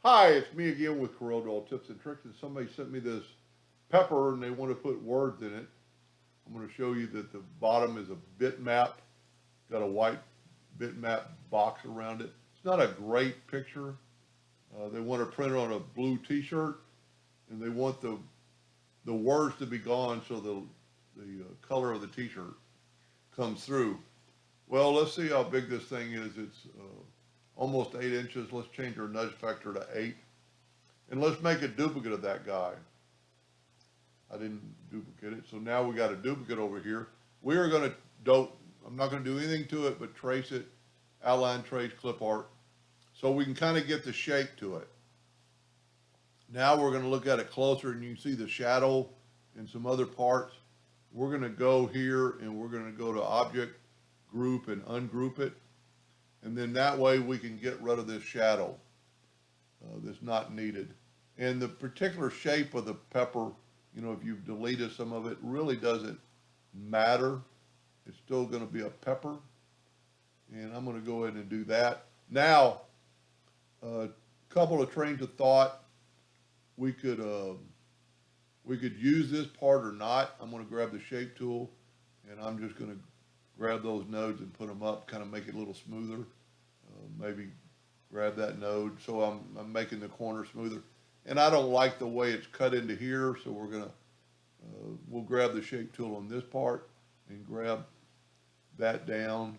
Hi, it's me again with Corel Draw Tips and Tricks, and somebody sent me this pepper and they want to put words in it. I'm going to show you that the bottom is a bitmap, got a white bitmap box around it. It's not a great picture. They want to print it on a blue t-shirt, and they want the words to be gone so the color of the t-shirt comes through. Well, let's see how big this thing is. It's almost 8 inches. Let's change our nudge factor to 8. And let's make a duplicate of that guy. I didn't duplicate it, so now we got a duplicate over here. We are going to I'm not going to do anything to it but trace it, outline, trace, clip art, so we can kind of get the shape to it. Now we're going to look at it closer, and you can see the shadow and some other parts. We're going to go here, and we're going to go to Object, Group, and ungroup it. And then that way we can get rid of this shadow that's not needed. And the particular shape of the pepper, if you've deleted some of it, really doesn't matter. It's still going to be a pepper. And I'm going to go ahead and do that. Now, a couple of trains of thought. We could use this part or not. I'm going to grab the shape tool, and I'm just going to grab those nodes and put them up, kind of make it a little smoother. Maybe grab that node so I'm making the corner smoother. And I don't like the way it's cut into here, so we'll grab the shape tool on this part and grab that down,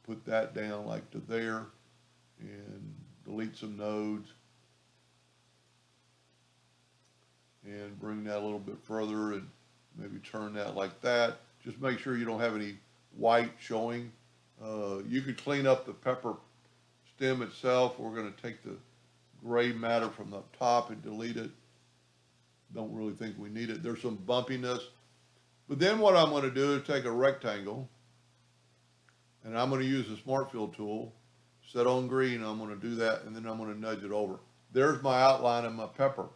put that down like to there, and delete some nodes and bring that a little bit further and maybe turn that like that. Just make sure you don't have any white showing. You could clean up the pepper stem itself. We're going to take the gray matter from the top and delete it. Don't really think we need it. There's some bumpiness. But then what I'm going to do is take a rectangle, and I'm going to use the Smart Fill tool, set on green. I'm going to do that, and then I'm going to nudge it over. There's my outline of my pepper.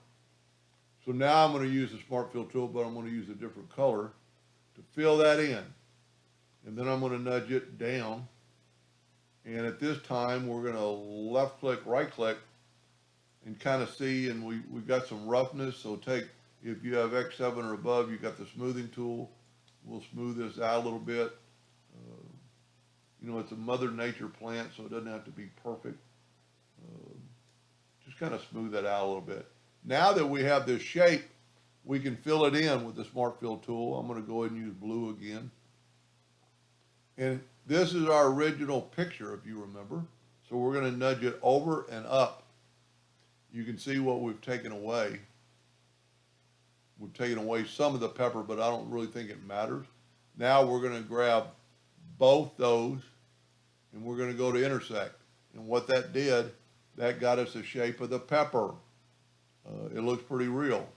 So now I'm going to use the Smart Fill tool, but I'm going to use a different color to fill that in. And then I'm going to nudge it down. And at this time, we're going to left click, right click, and kind of see, and we've got some roughness. So if you have X7 or above, you've got the smoothing tool. We'll smooth this out a little bit. It's a Mother Nature plant, so it doesn't have to be perfect. Just kind of smooth that out a little bit. Now that we have this shape, we can fill it in with the Smart Fill tool. I'm going to go ahead and use blue again. And this is our original picture, if you remember. So we're going to nudge it over and up. You can see what we've taken away. We've taken away some of the pepper, but I don't really think it matters. Now we're going to grab both those, and we're going to go to intersect. And what that did, that got us the shape of the pepper. It looks pretty real.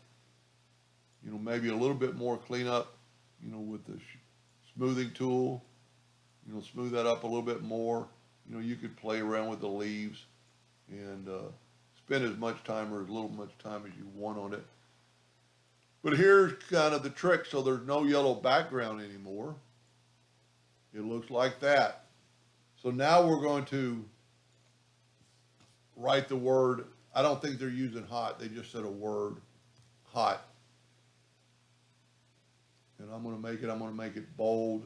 Maybe a little bit more cleanup, with the smoothing tool. Smooth that up a little bit more. You could play around with the leaves and spend as much time or as little much time as you want on it. But here's kind of the trick. So there's no yellow background anymore. It looks like that. So now we're going to write the word. I don't think they're using hot. They just said a word, hot. And I'm going to make it bold.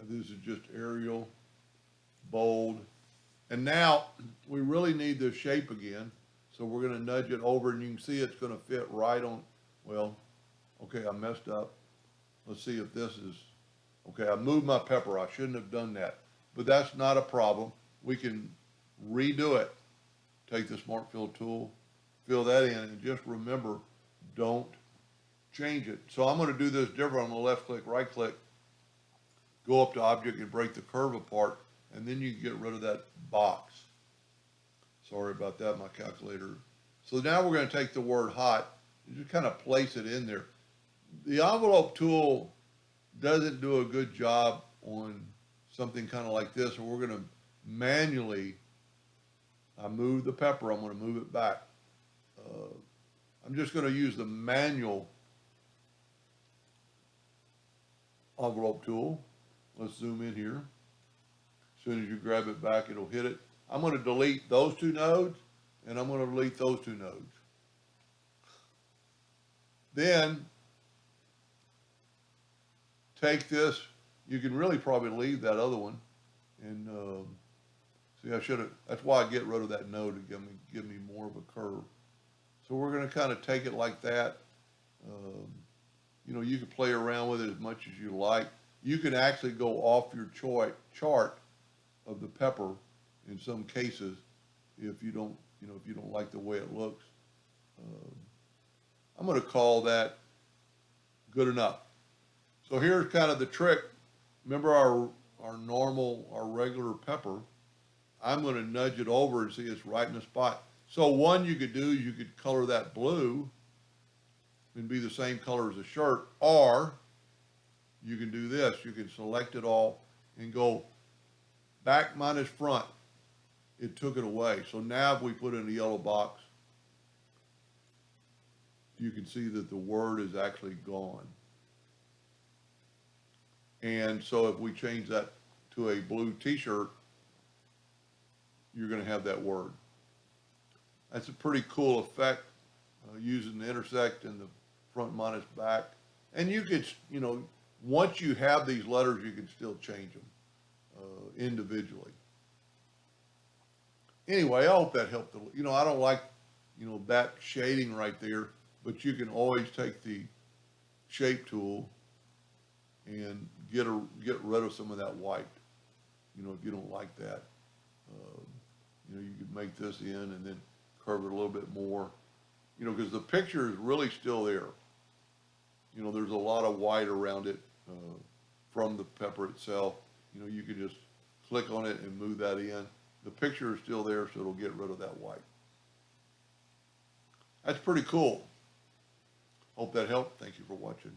This is just Arial, bold. And now we really need the shape again. So we're going to nudge it over, and you can see it's going to fit right on. Well, okay, I messed up. Let's see if this is, okay, I moved my pepper. I shouldn't have done that. But that's not a problem. We can redo it. Take the Smart Fill tool, fill that in, and just remember, don't change it. So I'm going to do this different. I'm going to left click, right click, go up to Object and break the curve apart, and then you can get rid of that box. Sorry about that, my calculator. So now we're going to take the word hot and just kind of place it in there. The envelope tool doesn't do a good job on something kind of like this, so we're going to manually, I move the pepper, I'm going to move it back. I'm just going to use the manual envelope tool. Let's zoom in here. As soon as you grab it back, it'll hit it. I'm going to delete those two nodes, and I'm going to delete those two nodes. Then take this. You can really probably leave that other one, and see, I should have. That's why I get rid of that node to give me more of a curve. So we're going to kind of take it like that. You know, you can play around with it as much as you like. You can actually go off your chart of the pepper in some cases if you don't, you know, if you don't like the way it looks. I'm going to call that good enough. So here's kind of the trick. Remember our regular pepper. I'm going to nudge it over and see it's right in the spot. So one you could do, you could color that blue and be the same color as the shirt, or you can do this. You can select it all and go back minus front. It took it away. So now if we put in a yellow box, you can see that the word is actually gone. And so if we change that to a blue t-shirt, you're going to have that word. That's a pretty cool effect, using the intersect and the front minus back. And you could, you know, once you have these letters, you can still change them individually. Anyway, I hope that helped. You know, I don't like, you know, that shading right there, but you can always take the shape tool and get rid of some of that white. You know, if you don't like that, you know, you could make this in and then curve it a little bit more. You know, because the picture is really still there. You know, there's a lot of white around it from the pepper itself. You know, you can just click on it and move that in. The picture is still there, so it'll get rid of that white. That's pretty cool. Hope that helped. Thank you for watching.